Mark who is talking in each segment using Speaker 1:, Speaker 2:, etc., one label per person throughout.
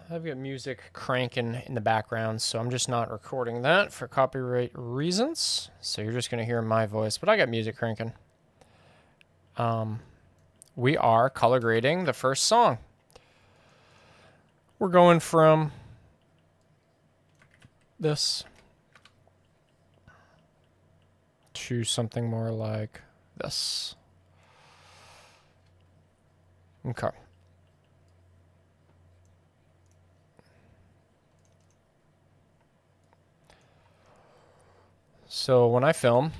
Speaker 1: I've got music cranking in the background, so I'm just not recording that for copyright reasons. So you're just going to hear my voice, but I got music cranking. We are color grading the first song. We're going from this to something more like this. Okay. So when I film,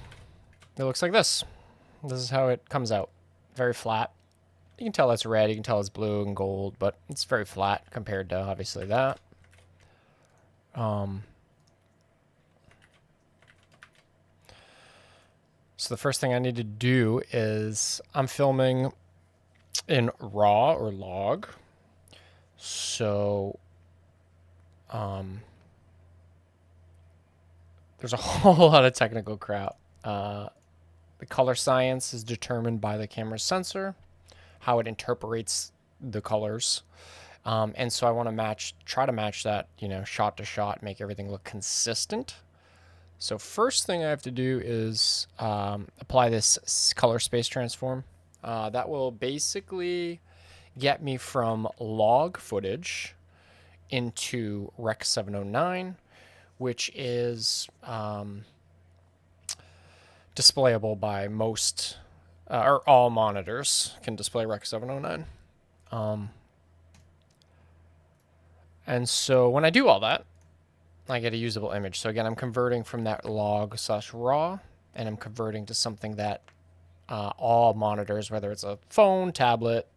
Speaker 1: it looks like this. This is how it comes out. Very flat. You can tell it's red, you can tell it's blue and gold, but it's very flat compared to obviously that. So the first thing I need to do is I'm filming in RAW or log. So there's a whole lot of technical crap. The color science is determined by the camera's sensor, how it interprets the colors. And so I want to try to match that, shot to shot, make everything look consistent. So first thing I have to do is apply this color space transform. That will basically get me from log footage into Rec 709, which is displayable by most or all monitors can display Rec 709. And so when I do all that, I get a usable image. So again, I'm converting from that log/raw, and I'm converting to something that all monitors, whether it's a phone, tablet,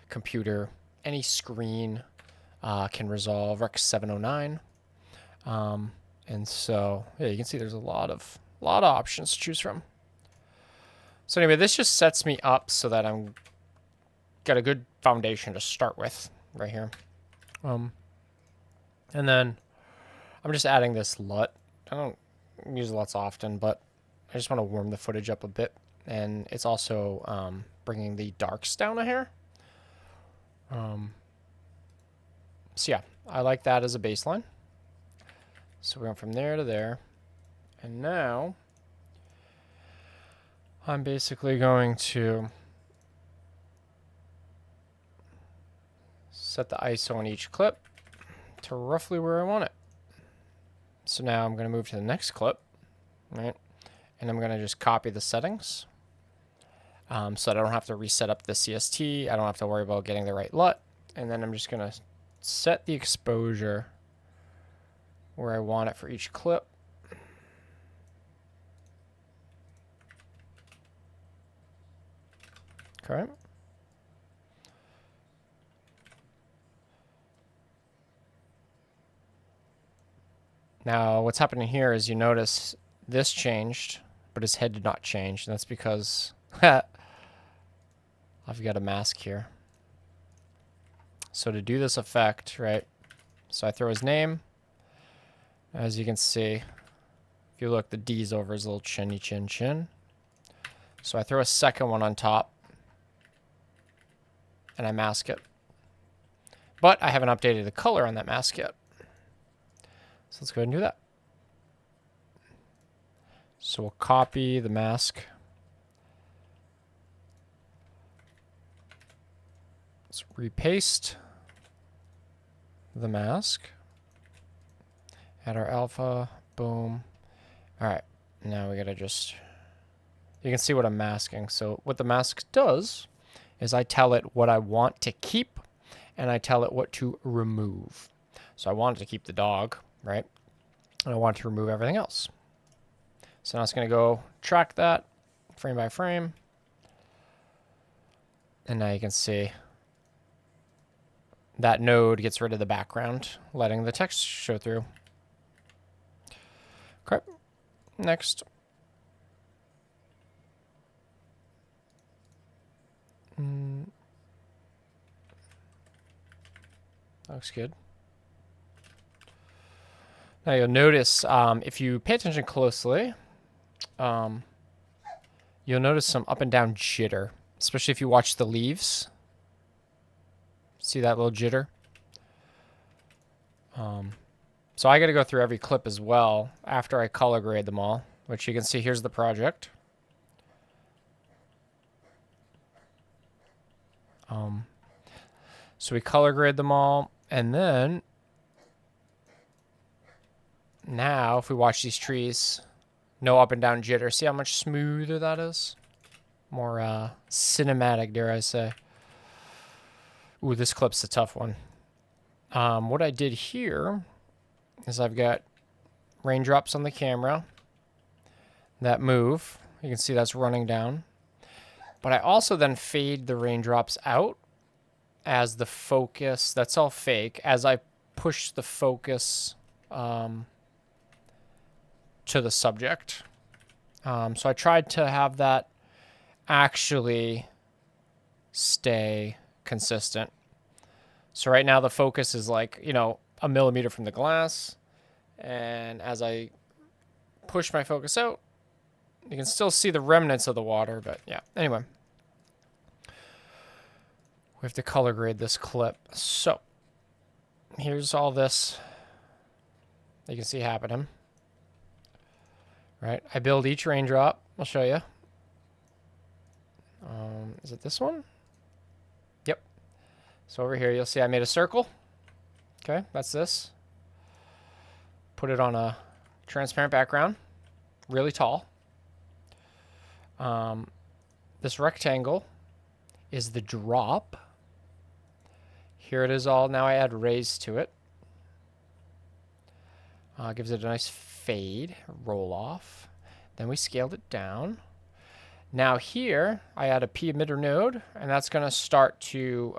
Speaker 1: computer, any screen, can resolve Rec 709. And so yeah, you can see there's a lot of options to choose from. So anyway, this just sets me up so that I'm got a good foundation to start with right here. And then I'm just adding this LUT. I don't use LUTs often, but I just want to warm the footage up a bit. And it's also bringing the darks down a hair. So yeah, I like that as a baseline. So we went from there to there. And now I'm basically going to set the ISO on each clip to roughly where I want it. So now I'm going to move to the next clip, right? And I'm going to just copy the settings so that I don't have to reset up the CST. I don't have to worry about getting the right LUT. And then I'm just going to set the exposure where I want it for each clip. Okay. Now, what's happening here is you notice this changed, but his head did not change. And that's because I've got a mask here. So to do this effect, right? So I throw his name. As you can see, if you look, the D's over his little chinny chin chin. So I throw a second one on top. And I mask it. But I haven't updated the color on that mask yet. So let's go ahead and do that. So we'll copy the mask. Let's repaste the mask. Add our alpha. Boom. All right. Now we got to just... You can see what I'm masking. So what the mask does is I tell it what I want to keep and I tell it what to remove. So I wanted to keep the dog, right? And I want to remove everything else. So now it's going to go track that frame by frame. And now you can see that node gets rid of the background, letting the text show through. Okay, next. Looks good. Now you'll notice, if you pay attention closely, you'll notice some up and down jitter, especially if you watch the leaves. See that little jitter? So I got to go through every clip as well after I color grade them all, which you can see here's the project. So we color grade them all, and then now if we watch these trees, no up and down jitter. See how much smoother that is? More cinematic, dare I say. Ooh, this clip's a tough one. What I did here is I've got raindrops on the camera that move. You can see that's running down. But I also then fade the raindrops out as the focus. That's all fake. As I push the focus to the subject. So I tried to have that actually stay consistent. So right now the focus is like, you know, a millimeter from the glass. And as I push my focus out, you can still see the remnants of the water, but yeah. Anyway, we have to color grade this clip. So here's all this you can see happening. Right, I build each raindrop. I'll show you. Is it this one? Yep. So over here, you'll see I made a circle. Okay, that's this. Put it on a transparent background, really tall. This rectangle is the drop. Here it is all. Now I add rays to it. Gives it a nice fade, roll off. Then we scaled it down. Now here, I add a P emitter node, and that's going to start to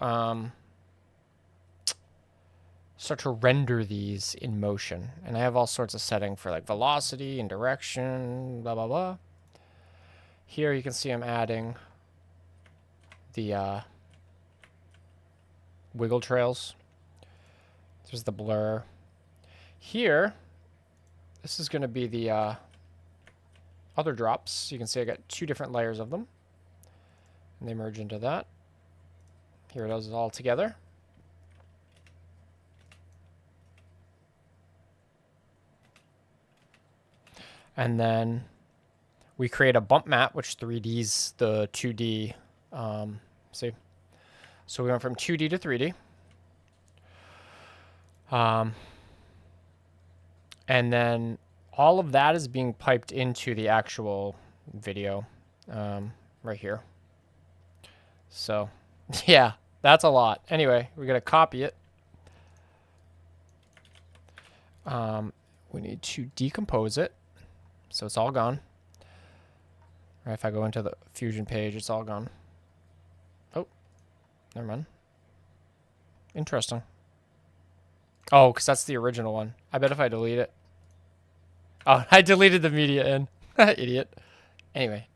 Speaker 1: render these in motion. And I have all sorts of setting for like velocity and direction, blah, blah, blah. Here you can see I'm adding the wiggle trails. There's the blur. Here, this is going to be the other drops. You can see I got 2 different layers of them. And they merge into that. Here it is all together. And then we create a bump map, which 3D's the 2D. See? So we went from 2D to 3D. And then all of that is being piped into the actual video right here. So, yeah, that's a lot. Anyway, we're going to copy it. We need to decompose it. So it's all gone. Right, if I go into the Fusion page, it's all gone. Oh, never mind. Interesting. Oh, because that's the original one. I bet if I delete it. Oh, I deleted the media in. Idiot. Anyway.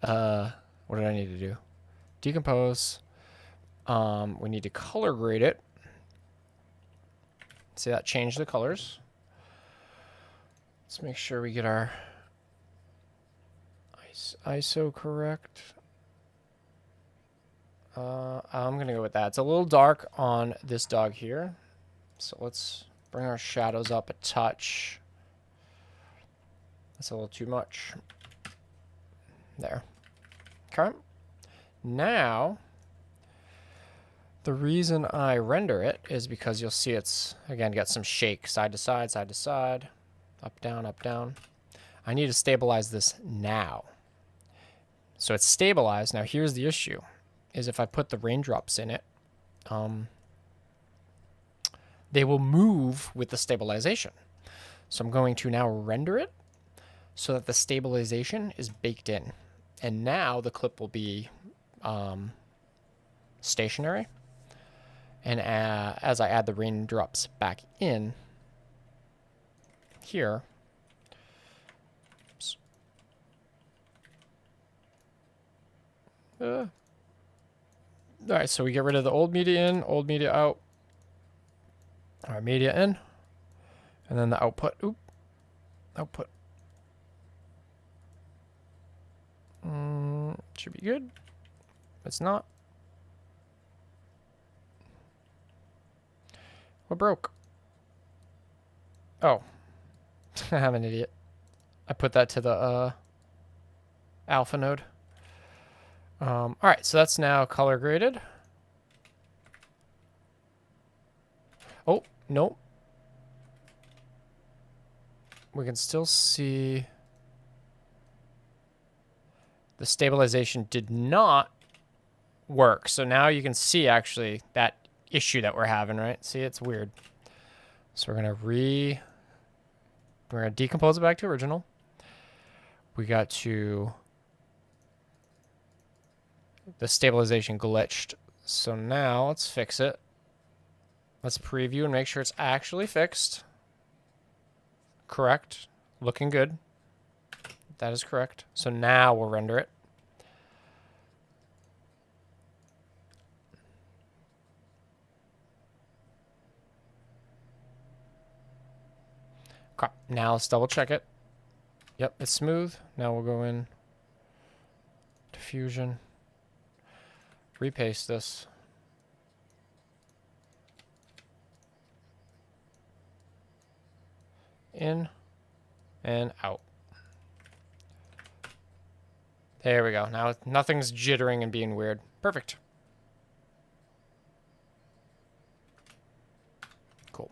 Speaker 1: What did I need to do? Decompose. We need to color grade it. See, that changed the colors. Let's make sure we get our ISO correct. I'm going to go with that. It's a little dark on this dog here. So let's bring our shadows up a touch. That's a little too much. There. Okay. Now, the reason I render it is because you'll see it's, again, got some shake. Side to side, side to side. Up, down, up, down. I need to stabilize this now. So it's stabilized. Now here's the issue, is if I put the raindrops in it, they will move with the stabilization. So I'm going to now render it so that the stabilization is baked in. And now the clip will be stationary. And as I add the raindrops back in here, oops. All right, so we get rid of the old media in, old media out. All right, media in, and then the output. Oop, output. Should be good. It's not. What broke? Oh, I'm an idiot. I put that to the alpha node. All right, so that's now color graded. Oh, nope. We can still see the stabilization did not work. So now you can see actually that issue that we're having, right? See, it's weird. So we're gonna decompose it back to original. We got to, the stabilization glitched. So now let's fix it. Let's preview and make sure it's actually fixed. Correct. Looking good. That is correct. So now we'll render it. Okay. Now let's double check it. Yep, it's smooth. Now we'll go in to Fusion. Repaste this. In and out. There we go. Now nothing's jittering and being weird. Perfect. Cool.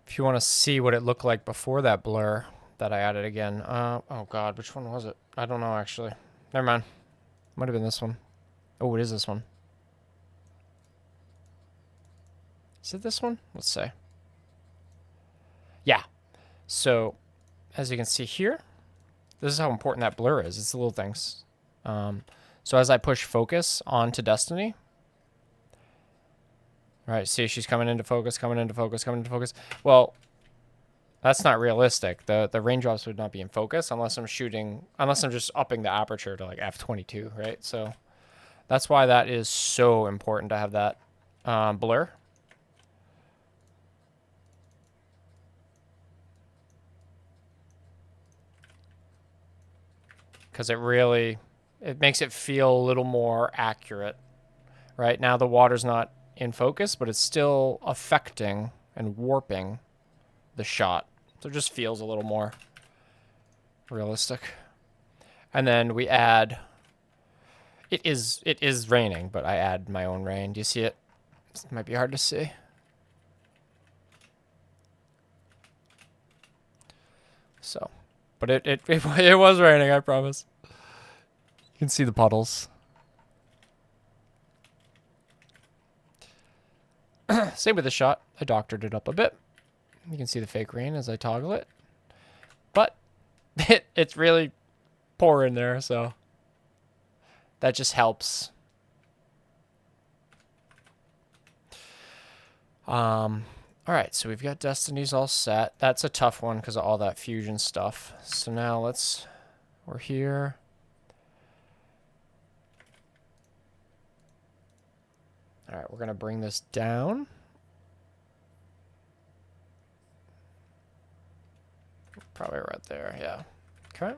Speaker 1: If you want to see what it looked like before that blur that I added again. Oh God, which one was it? I don't know actually. Never mind. Might have been this one. Oh, it is this one. Is it this one? Let's see. Yeah. So, as you can see here, this is how important that blur is. It's the little things. So as I push focus onto Destiny, right, see she's coming into focus, coming into focus, coming into focus. Well, that's not realistic. The raindrops would not be in focus unless I'm just upping the aperture to like f22, right? So that's why that is so important to have that blur. Because it makes it feel a little more accurate. Right now the water's not in focus, but it's still affecting and warping the shot. So it just feels a little more realistic. And then we add, it is raining, but I add my own rain. Do you see it? It might be hard to see. So, but it was raining, I promise. You can see the puddles. Same with the shot. I doctored it up a bit. You can see the fake rain as I toggle it. But it's really pouring there, so that just helps. All right, so we've got Destiny's all set. That's a tough one because of all that fusion stuff. So now we're here. All right, we're going to bring this down. Probably right there, yeah. Okay.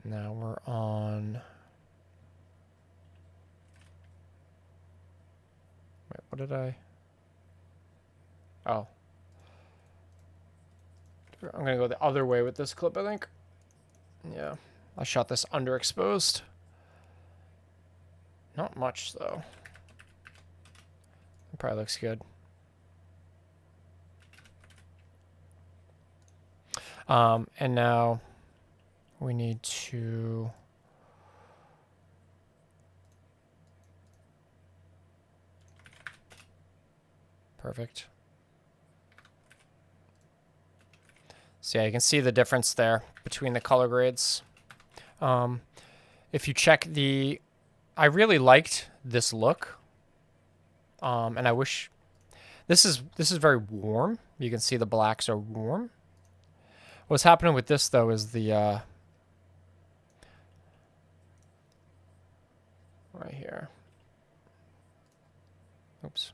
Speaker 1: Now we're on... Wait, what did I... Oh. I'm going to go the other way with this clip, I think. Yeah. I shot this underexposed. Not much, though. It probably looks good. And now we need to... Perfect. So yeah, you can see the difference there between the color grades. If you check the... I really liked this look. And I wish... This is very warm. You can see the blacks are warm. What's happening with this, though, is the... right here. Oops.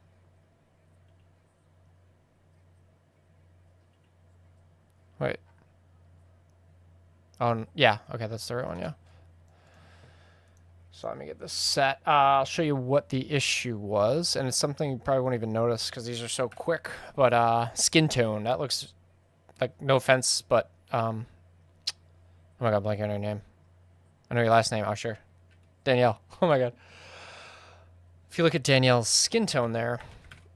Speaker 1: Wait. Oh, yeah. Okay, that's the right one, yeah. So let me get this set. I'll show you what the issue was, and it's something you probably won't even notice because these are so quick. But skin tone, that looks like, no offense, but oh my god, blanking on her name. I know your last name. Oh sure, Danielle. Oh my god. If you look at Danielle's skin tone there,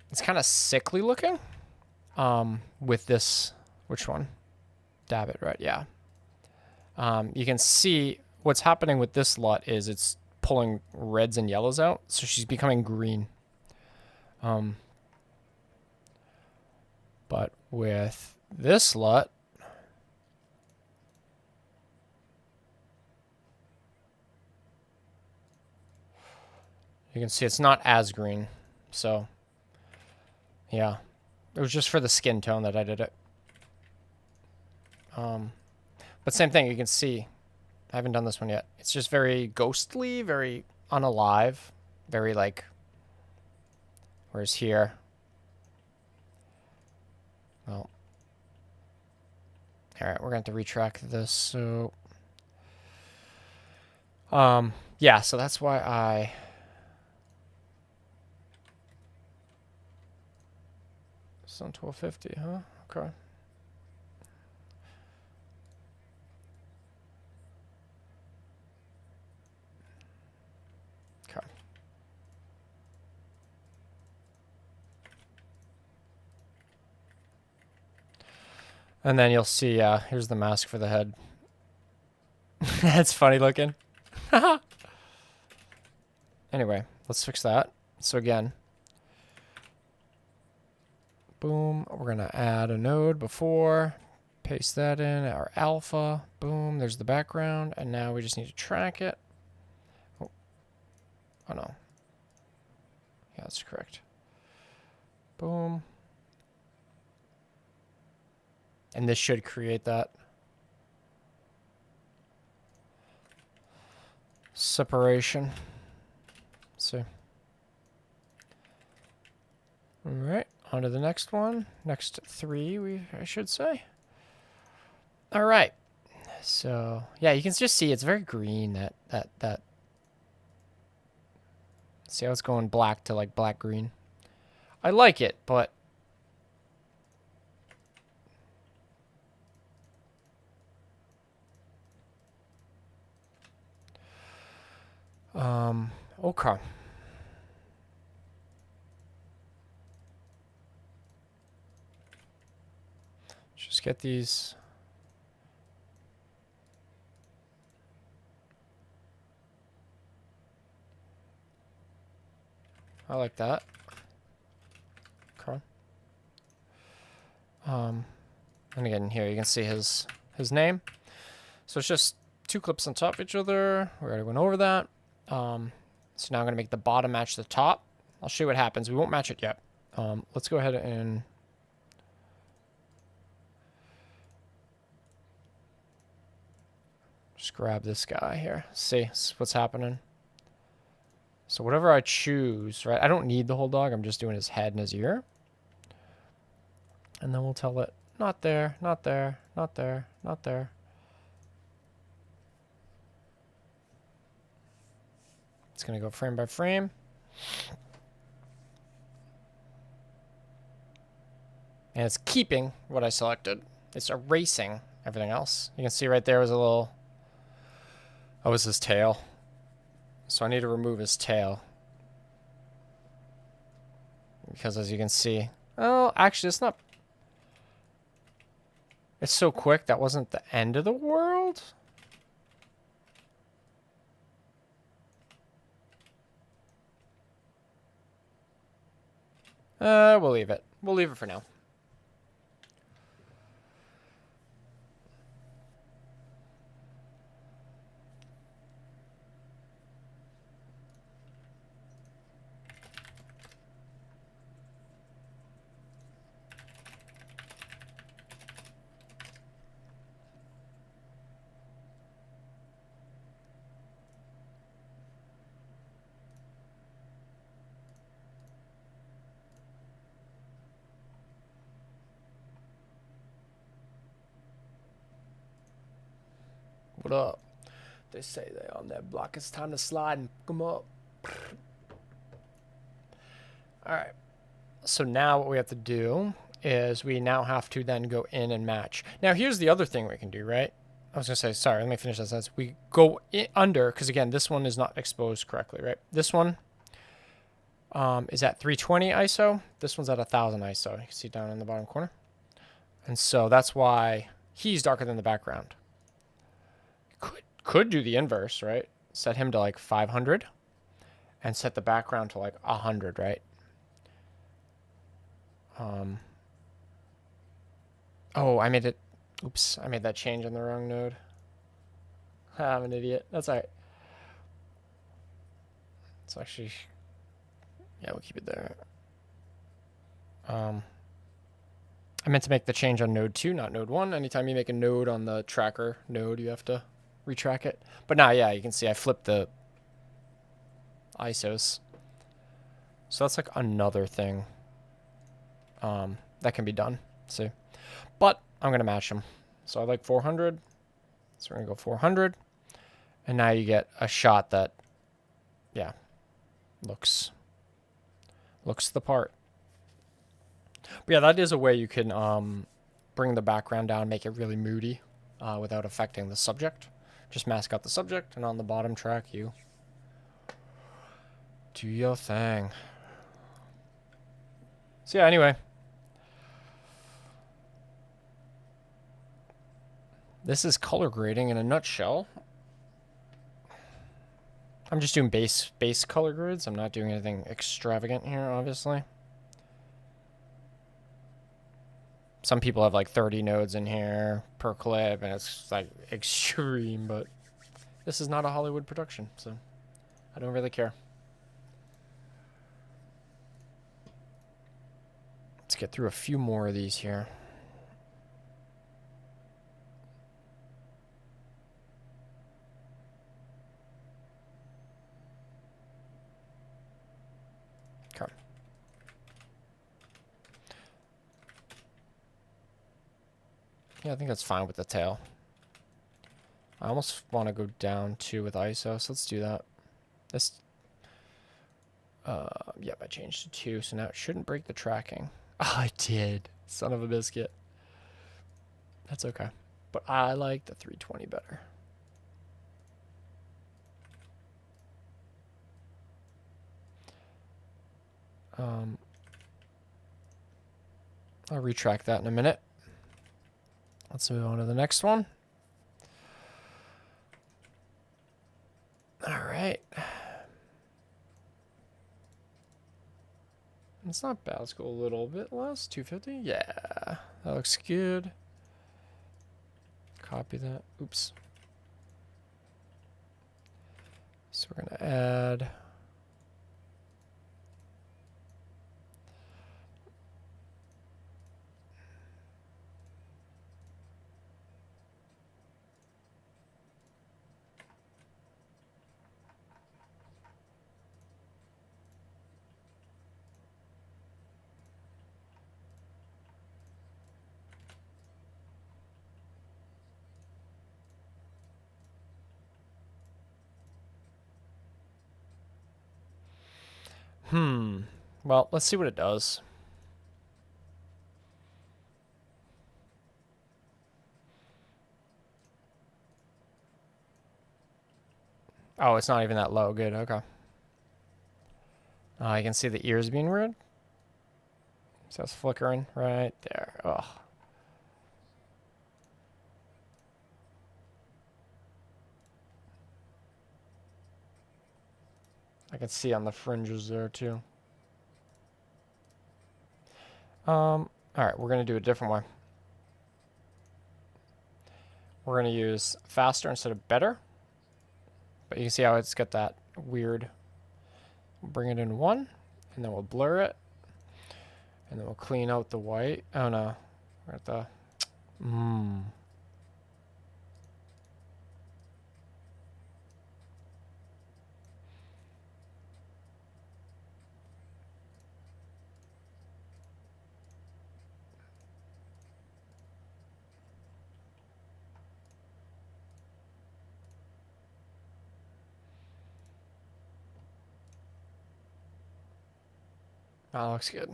Speaker 1: it's kind of sickly looking. With this, which one? Dab it, right? Yeah. You can see what's happening with this LUT is it's pulling reds and yellows out, so she's becoming green. But with this LUT, you can see it's not as green. So, yeah. It was just for the skin tone that I did it. But same thing, you can see. I haven't done this one yet. It's just very ghostly, very unalive, very like, whereas here, well, all right, we're going to have to retrack this. So, yeah, so that's why I... It's on 1250, huh? Okay. Okay. And then you'll see, here's the mask for the head. That's funny looking. Anyway, let's fix that. So again, boom, we're going to add a node before, paste that in, our alpha, boom, there's the background, and now we just need to track it. Oh no. Yeah, that's correct. Boom. And this should create that separation. Let's see. All right, on to the next one. Next three, I should say. All right. So, yeah, you can just see it's very green, that. See how it's going black to like black green. I like it, but okay. Just get these. I like that. Okay. And again, here you can see his name. So it's just two clips on top of each other. We already went over that. So now I'm going to make the bottom match the top. I'll show you what happens. We won't match it yet. Let's go ahead and just grab this guy here. See what's happening. So whatever I choose, right? I don't need the whole dog. I'm just doing his head and his ear. And then we'll tell it, not there, not there, not there, not there. It's going to go frame by frame. And it's keeping what I selected. It's erasing everything else. You can see right there was a little... Oh, it was his tail. So I need to remove his tail. Because as you can see... Oh, actually, it's not... It's so quick, that wasn't the end of the world? We'll leave it. We'll leave it for now. What up? They say they on that block. It's time to slide and come up. All right. So now what we have to do is we now have to then go in and match. Now here's the other thing we can do, right? I was gonna say, sorry, let me finish that sentence. We go under, because again, this one is not exposed correctly, right? This one is at 320 ISO. This one's at 1000 ISO. You can see down in the bottom corner. And so that's why he's darker than the background. Could do the inverse, right? Set him to like 500 and set the background to like 100, right? Oh, I made it. Oops, I made that change on the wrong node. I'm an idiot. That's all right. It's actually, yeah, we'll keep it there. I meant to make the change on node 2, not node 1. Anytime you make a node on the tracker node, you have to retrack it. But now, yeah, you can see I flipped the ISOs. So that's like another thing that can be done. See, but I'm going to match them. So I like 400. So we're going to go 400. And now you get a shot that, yeah, looks the part. But yeah, that is a way you can bring the background down, make it really moody without affecting the subject. Just mask out the subject, and on the bottom track, you do your thing. So yeah, anyway. This is color grading in a nutshell. I'm just doing base color grids. I'm not doing anything extravagant here, obviously. Some people have like 30 nodes in here per clip, and it's like extreme, but this is not a Hollywood production, so I don't really care. Let's get through a few more of these here. Okay. Yeah, I think that's fine with the tail. I almost want to go down 2 with ISO, so let's do that. This, yep, I changed to 2, so now it shouldn't break the tracking. Oh, I did. Son of a biscuit. That's okay. But I like the 320 better. I'll retract that in a minute. Let's move on to the next one. All right. It's not bad. Let's go a little bit less. 250. Yeah, that looks good. Copy that. Oops. So we're going to add. Well, let's see what it does. Oh, it's not even that low. Good, okay. I can see the ears being weird. So it's flickering right there. Ugh. I can see on the fringes there too. All right, we're gonna do a different way. We're gonna use faster instead of better. But you can see how it's got that weird. We'll bring it in 1, and then we'll blur it, and then we'll clean out the white. Oh no, we're at the. That looks good.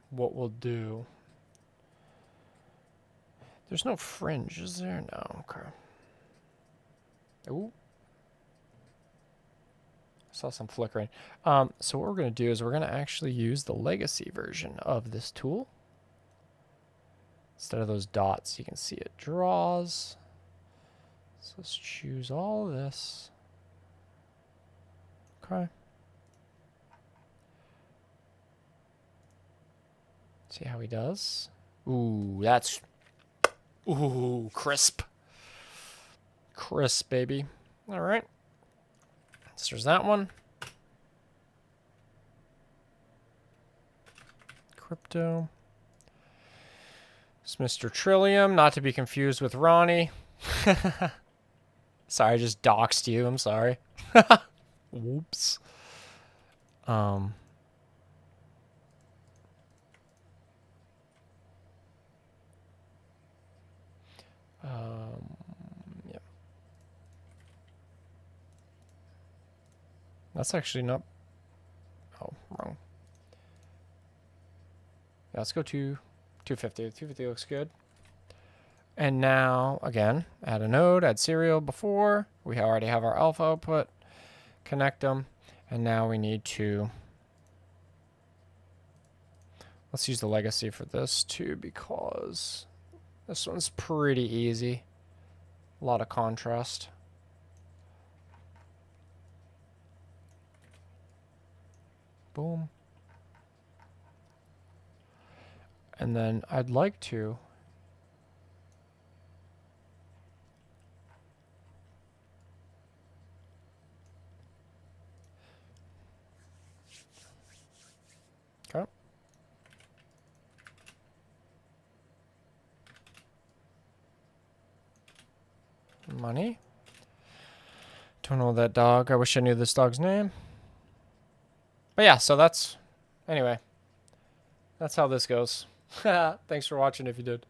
Speaker 1: What we'll do... There's no fringe, is there? No. Okay. Ooh. Saw some flickering. So what we're going to do is we're going to actually use the legacy version of this tool. Instead of those dots, you can see it draws. So let's choose all this. Okay. See how he does. Ooh, that's... Ooh, crisp. Crisp, baby. All right. So there's that one. Crypto. It's Mr. Trillium, not to be confused with Ronnie. Sorry, I just doxed you. I'm sorry. Whoops. Yeah. That's actually not... Oh, wrong. Yeah, let's go to 250. 250 looks good. And now, again, add a node, add serial before. We already have our alpha output. Connect them. And now we need to... Let's use the legacy for this too, because this one's pretty easy. A lot of contrast. Boom. And then I'd like to... Okay. Money. Don't know that dog. I wish I knew this dog's name. But yeah, so that's... Anyway. That's how this goes. Thanks for watching if you did.